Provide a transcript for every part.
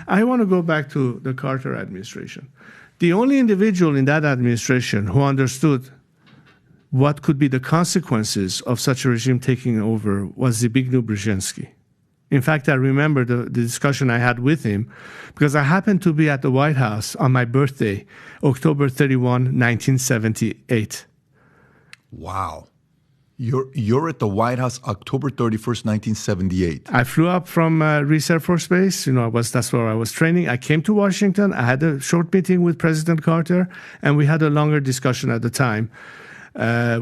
I want to go back to the Carter administration. The only individual in that administration who understood what could be the consequences of such a regime taking over was Zbigniew Brzezinski. In fact, I remember the discussion I had with him because I happened to be at the White House on my birthday, October 31, 1978. Wow. You're at the White House October 31st, 1978. I flew up from Reese Air Force Base. That's where I was training. I came to Washington. I had a short meeting with President Carter, and we had a longer discussion at the time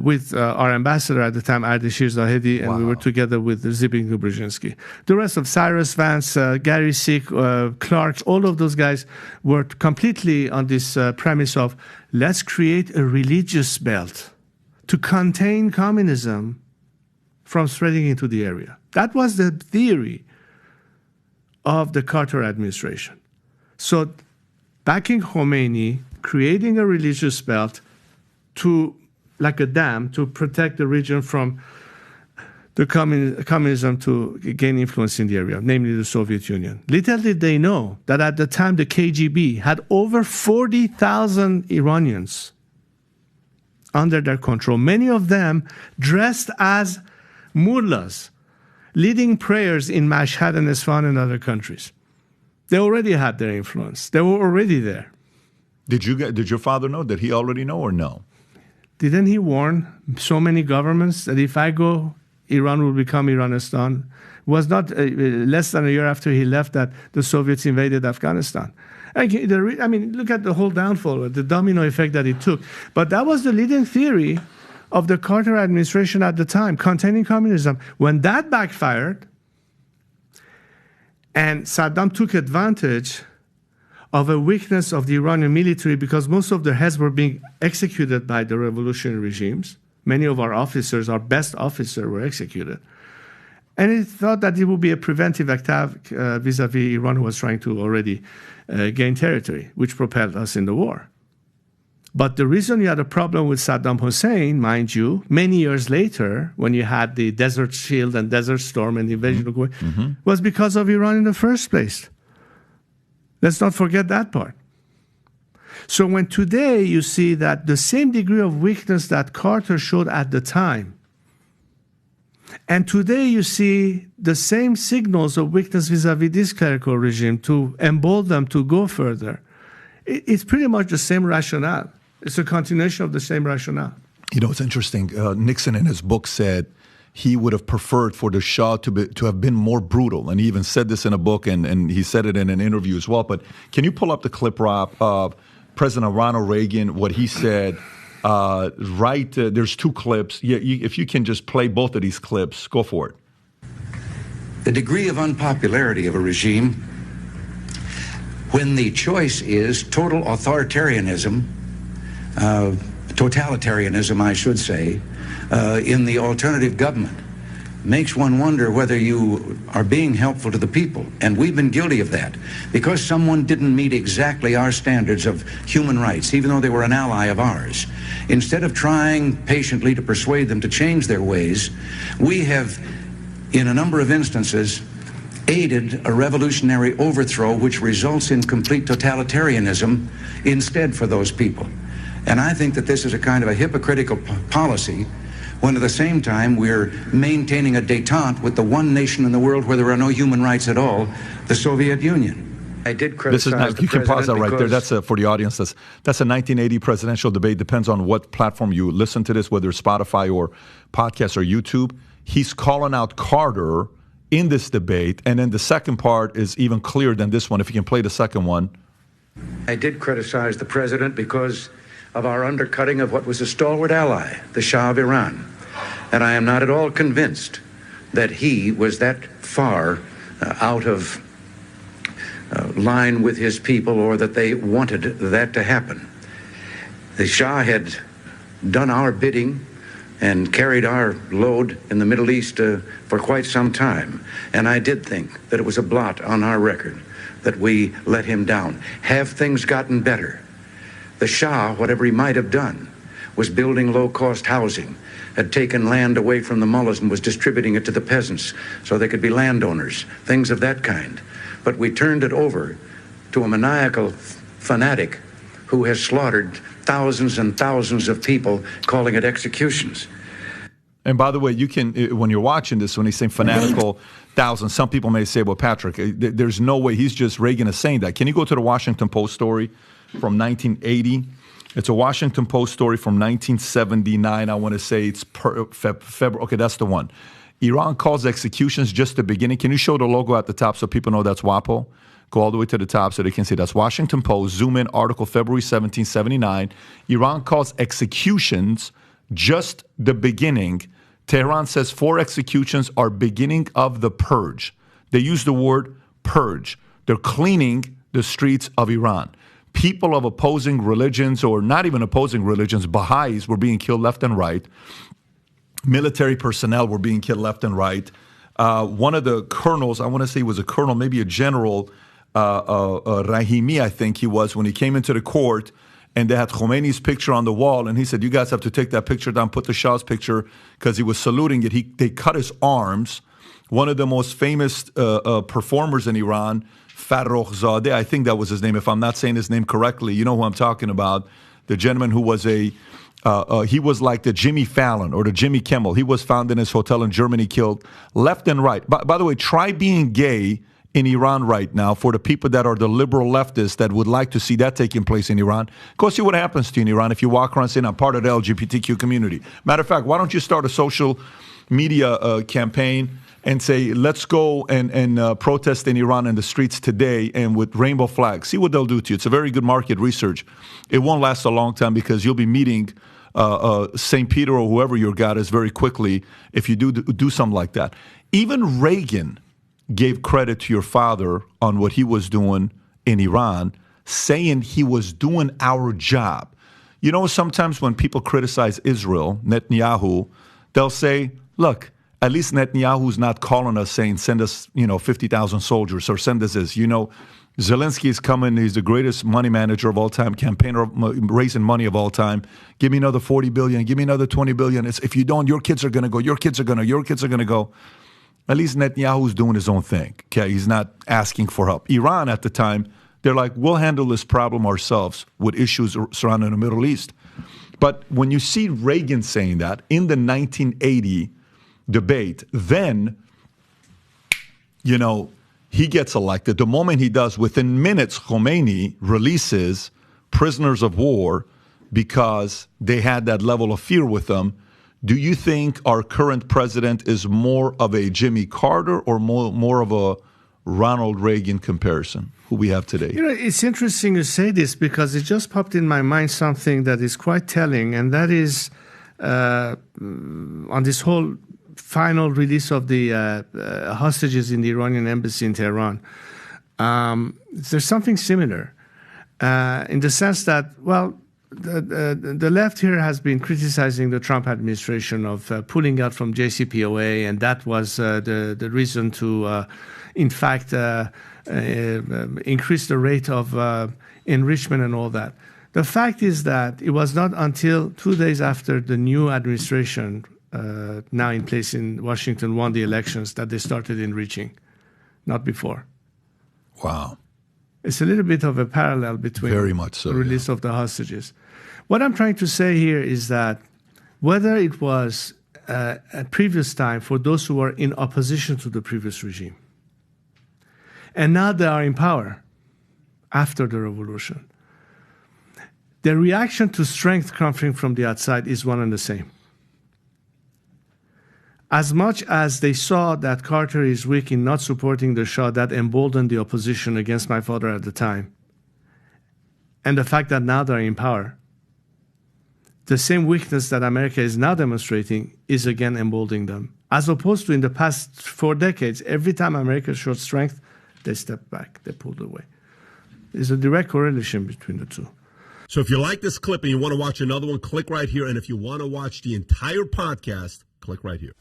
with our ambassador at the time, Ardeshir Zahedi, and we were together with Zbigniew Brzezinski. The rest of Cyrus Vance, Gary Sick, Clark, all of those guys were completely on this premise of let's create a religious belt to contain communism from spreading into the area. That was the theory of the Carter administration. So backing Khomeini, creating a religious belt like a dam to protect the region from the communism to gain influence in the area, namely the Soviet Union. Little did they know that at the time the KGB had over 40,000 Iranians under their control, many of them dressed as mullahs, leading prayers in Mashhad and Isfahan and other countries. They already had their influence. They were already there. Did your father know? Did he already know or no? Didn't he warn so many governments that if I go, Iran will become Iranistan? It was not less than a year after he left that the Soviets invaded Afghanistan. I mean, look at the whole downfall, the domino effect that it took. But that was the leading theory of the Carter administration at the time, containing communism. When that backfired, and Saddam took advantage of a weakness of the Iranian military because most of their heads were being executed by the revolutionary regimes. Many of our officers, our best officers, were executed. And he thought that it would be a preventive attack vis-a-vis Iran, who was trying to already gain territory, which propelled us in the war. But the reason you had a problem with Saddam Hussein, mind you, many years later, when you had the Desert Shield and Desert Storm and the invasion of Kuwait, was because of Iran in the first place. Let's not forget that part. So when today you see that the same degree of weakness that Carter showed at the time, and today you see the same signals of weakness vis-a-vis this clerical regime to embolden them to go further, it's pretty much the same rationale. It's a continuation of the same rationale. You know, it's interesting. Nixon in his book said he would have preferred for the Shah to have been more brutal. And he even said this in a book, and he said it in an interview as well. But can you pull up the clip, Rob, of President Ronald Reagan, what he said? There's two clips. If you can just play both of these clips, go for it. The degree of unpopularity of a regime when the choice is total authoritarianism, totalitarianism, I should say, in the alternative government, makes one wonder whether you are being helpful to the people. And we've been guilty of that. Because someone didn't meet exactly our standards of human rights, even though they were an ally of ours, instead of trying patiently to persuade them to change their ways, we have, in a number of instances, aided a revolutionary overthrow which results in complete totalitarianism instead for those people. And I think that this is a kind of a hypocritical policy when at the same time we're maintaining a détente with the one nation in the world where there are no human rights at all, the Soviet Union. I did criticize you can pause that right there. That's for the audience. That's a 1980 presidential debate. Depends on what platform you listen to this, whether it's Spotify or podcast or YouTube. He's calling out Carter in this debate. And then the second part is even clearer than this one. If you can play the second one. I did criticize the president because of our undercutting of what was a stalwart ally, the Shah of Iran. And I am not at all convinced that he was that far out of line with his people, or that they wanted that to happen. The Shah had done our bidding and carried our load in the Middle East for quite some time. And I did think that it was a blot on our record that we let him down. Have things gotten better? The Shah, whatever he might have done, was building low-cost housing, had taken land away from the mullahs and was distributing it to the peasants so they could be landowners, things of that kind. but we turned it over to a maniacal fanatic who has slaughtered thousands and thousands of people, calling it executions. And by the way, you can, when you're watching this, when he's saying fanatical thousands, some people may say, well, Patrick, there's no way. Reagan is saying that. Can you go to the Washington Post story from 1980? It's a Washington Post story from 1979. I want to say it's February. Okay, that's the one. Iran calls executions just the beginning. Can you show the logo at the top so people know that's WAPO? Go all the way to the top so they can see that's Washington Post. Zoom in, article February 1779. Iran calls executions just the beginning. Tehran says 4 executions are beginning of the purge. They use the word purge. They're cleaning the streets of Iran. People of opposing religions, or not even opposing religions, Baha'is were being killed left and right. Military personnel were being killed left and right. One of the colonels, I want to say he was a colonel, maybe a general, Rahimi, I think he was, when he came into the court, and they had Khomeini's picture on the wall, and he said, you guys have to take that picture down, put the Shah's picture, because he was saluting it. They cut his arms. One of the most famous performers in Iran, Farrokhzadeh, I think that was his name, if I'm not saying his name correctly, you know who I'm talking about, the gentleman who was he was like the Jimmy Fallon or the Jimmy Kimmel. He was found in his hotel in Germany, killed left and right. By the way, try being gay in Iran right now for the people that are the liberal leftists that would like to see that taking place in Iran. Go see what happens to you in Iran if you walk around saying, I'm part of the LGBTQ community. Matter of fact, why don't you start a social media campaign and say, let's go and protest in Iran in the streets today and with rainbow flags. See what they'll do to you. It's a very good market research. It won't last a long time because you'll be meeting St. Peter or whoever your God is very quickly if you do something like that. Even Reagan gave credit to your father on what he was doing in Iran, saying he was doing our job. You know, sometimes when people criticize Israel, Netanyahu, they'll say, look, at least Netanyahu's not calling us saying, send us, 50,000 soldiers or send us this. Zelensky is coming. He's the greatest money manager of all time, campaigner, raising money of all time. Give me another 40 billion. Give me another 20 billion. If you don't, your kids are going to go. Your kids are going to go. At least Netanyahu's doing his own thing. Okay, he's not asking for help. Iran at the time, they're like, we'll handle this problem ourselves with issues surrounding the Middle East. But when you see Reagan saying that in the 1980 debate, then, he gets elected. The moment he does, within minutes, Khomeini releases prisoners of war because they had that level of fear with them. Do you think our current president is more of a Jimmy Carter or more of a Ronald Reagan comparison, who we have today? It's interesting you say this because it just popped in my mind something that is quite telling, and that is on this whole final release of the hostages in the Iranian embassy in Tehran. There's something similar in the sense that, the left here has been criticizing the Trump administration of pulling out from JCPOA, and that was the reason to, in fact, increase the rate of enrichment and all that. The fact is that it was not until 2 days after the new administration, now in place in Washington, won the elections that they started enriching, not before. Wow. It's a little bit of a parallel between very much so, the release of the hostages. What I'm trying to say here is that whether it was at previous time for those who were in opposition to the previous regime, and now they are in power after the revolution, the reaction to strength coming from the outside is one and the same. As much as they saw that Carter is weak in not supporting the Shah, that emboldened the opposition against my father at the time, and the fact that now they're in power, the same weakness that America is now demonstrating is again emboldening them. As opposed to in the past 4 decades, every time America showed strength, they stepped back, they pulled away. There's a direct correlation between the two. So if you like this clip and you want to watch another one, click right here. And if you want to watch the entire podcast, click right here.